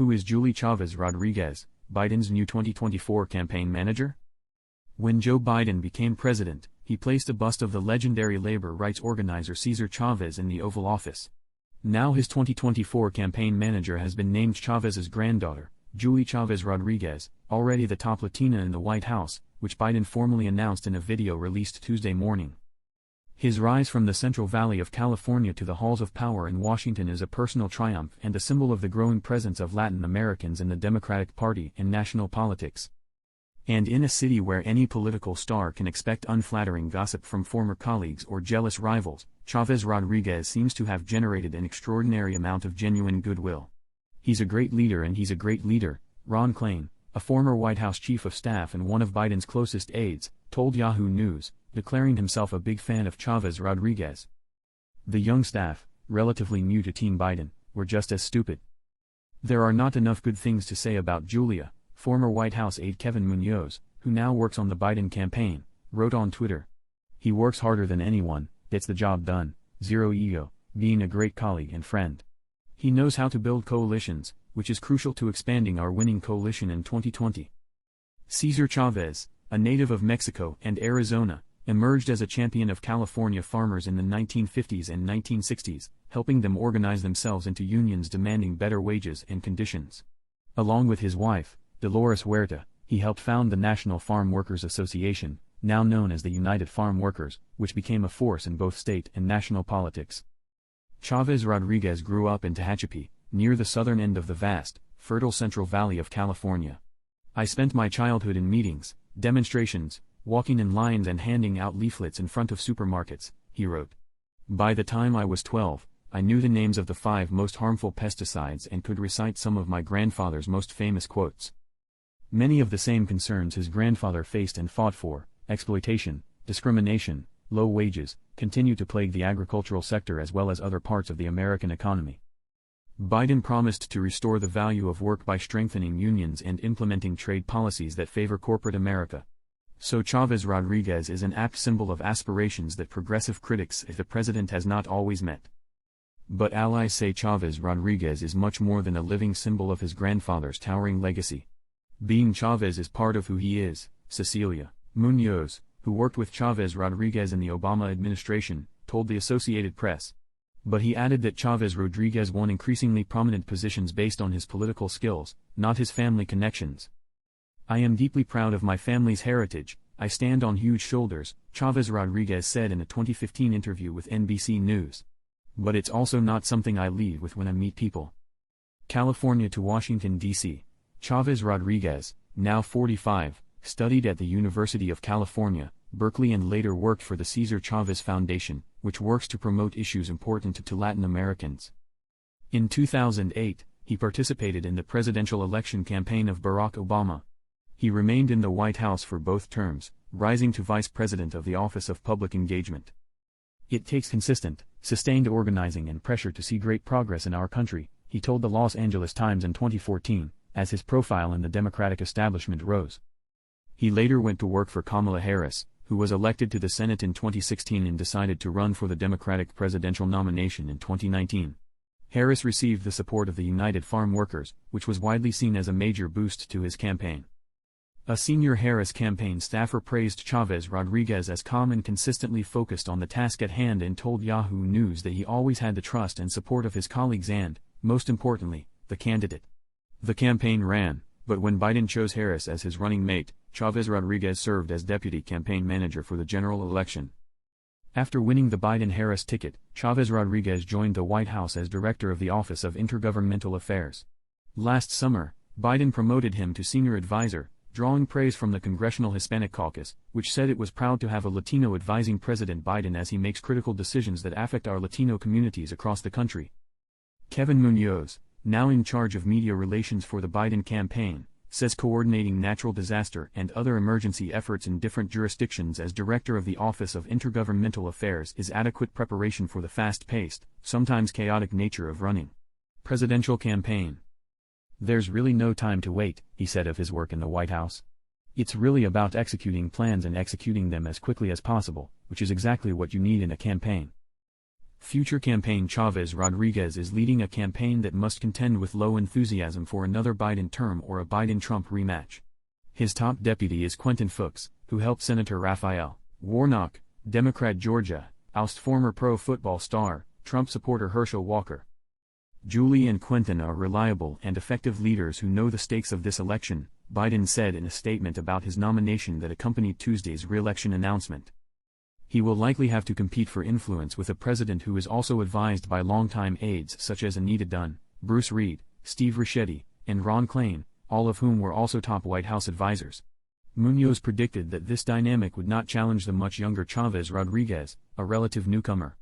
Who is Julie Chavez Rodriguez, Biden's new 2024 campaign manager? When Joe Biden became president, he placed a bust of the legendary labor rights organizer Cesar Chavez in the Oval Office. Now his 2024 campaign manager has been named Chavez's granddaughter, Julie Chavez Rodriguez, already the top Latina in the White House, which Biden formally announced in a video released Tuesday morning. His rise from the Central Valley of California to the halls of power in Washington is a personal triumph and a symbol of the growing presence of Latin Americans in the Democratic Party and national politics. And in a city where any political star can expect unflattering gossip from former colleagues or jealous rivals, Chavez Rodriguez seems to have generated an extraordinary amount of genuine goodwill. He's a great leader and he's a great leader, Ron Klain, a former White House chief of staff and one of Biden's closest aides, told Yahoo News, declaring himself a big fan of Chavez Rodriguez. The young staff, relatively new to Team Biden, were just as stupid. There are not enough good things to say about Julia, former White House aide Kevin Munoz, who now works on the Biden campaign, wrote on Twitter. He works harder than anyone, gets the job done, zero ego, being a great colleague and friend. He knows how to build coalitions, which is crucial to expanding our winning coalition in 2020. Cesar Chavez, a native of Mexico and Arizona, emerged as a champion of California farmers in the 1950s and 1960s, helping them organize themselves into unions demanding better wages and conditions. Along with his wife, Dolores Huerta, he helped found the National Farm Workers Association, now known as the United Farm Workers, which became a force in both state and national politics. Chavez Rodriguez grew up in Tehachapi, near the southern end of the vast, fertile Central Valley of California. I spent my childhood in meetings, demonstrations, walking in lines and handing out leaflets in front of supermarkets, he wrote. By the time I was 12, I knew the names of the 5 most harmful pesticides and could recite some of my grandfather's most famous quotes. Many of the same concerns his grandfather faced and fought for, exploitation, discrimination, low wages, continue to plague the agricultural sector as well as other parts of the American economy. Biden promised to restore the value of work by strengthening unions and implementing trade policies that favor corporate America. So Chavez Rodriguez is an apt symbol of aspirations that progressive critics say the president has not always met. But allies say Chavez Rodriguez is much more than a living symbol of his grandfather's towering legacy. Being Chavez is part of who he is, Cecilia Munoz, who worked with Chavez Rodriguez in the Obama administration, told the Associated Press. But he added that Chavez Rodriguez won increasingly prominent positions based on his political skills, not his family connections. I am deeply proud of my family's heritage, I stand on huge shoulders, Chavez Rodriguez said in a 2015 interview with NBC News. But it's also not something I lead with when I meet people. California to Washington, D.C. Chavez Rodriguez, now 45, studied at the University of California, Berkeley and later worked for the Cesar Chavez Foundation, which works to promote issues important to Latin Americans. In 2008, he participated in the presidential election campaign of Barack Obama. He remained in the White House for both terms, rising to vice president of the Office of Public Engagement. It takes consistent, sustained organizing and pressure to see great progress in our country, he told the Los Angeles Times in 2014, as his profile in the Democratic establishment rose. He later went to work for Kamala Harris, who was elected to the Senate in 2016 and decided to run for the Democratic presidential nomination in 2019. Harris received the support of the United Farm Workers, which was widely seen as a major boost to his campaign. A senior Harris campaign staffer praised Chavez Rodriguez as calm and consistently focused on the task at hand and told Yahoo News that he always had the trust and support of his colleagues and, most importantly, the candidate. The campaign ran, but when Biden chose Harris as his running mate, Chavez Rodriguez served as deputy campaign manager for the general election. After winning the Biden-Harris ticket, Chavez Rodriguez joined the White House as director of the Office of Intergovernmental Affairs. Last summer, Biden promoted him to senior advisor, drawing praise from the Congressional Hispanic Caucus, which said it was proud to have a Latino advising President Biden as he makes critical decisions that affect our Latino communities across the country. Kevin Munoz, now in charge of media relations for the Biden campaign, says coordinating natural disaster and other emergency efforts in different jurisdictions as director of the Office of Intergovernmental Affairs is adequate preparation for the fast-paced, sometimes chaotic nature of running presidential campaign. There's really no time to wait, he said of his work in the White House. It's really about executing plans and executing them as quickly as possible, which is exactly what you need in a campaign. Future campaign Chavez Rodriguez is leading a campaign that must contend with low enthusiasm for another Biden term or a Biden-Trump rematch. His top deputy is Quentin Fuchs, who helped Senator Raphael Warnock, Democrat Georgia, oust former pro-football star, Trump supporter Herschel Walker. Julie and Quentin are reliable and effective leaders who know the stakes of this election, Biden said in a statement about his nomination that accompanied Tuesday's re-election announcement. He will likely have to compete for influence with a president who is also advised by longtime aides such as Anita Dunn, Bruce Reed, Steve Ricchetti, and Ron Klain, all of whom were also top White House advisors. Munoz predicted that this dynamic would not challenge the much younger Chavez Rodriguez, a relative newcomer.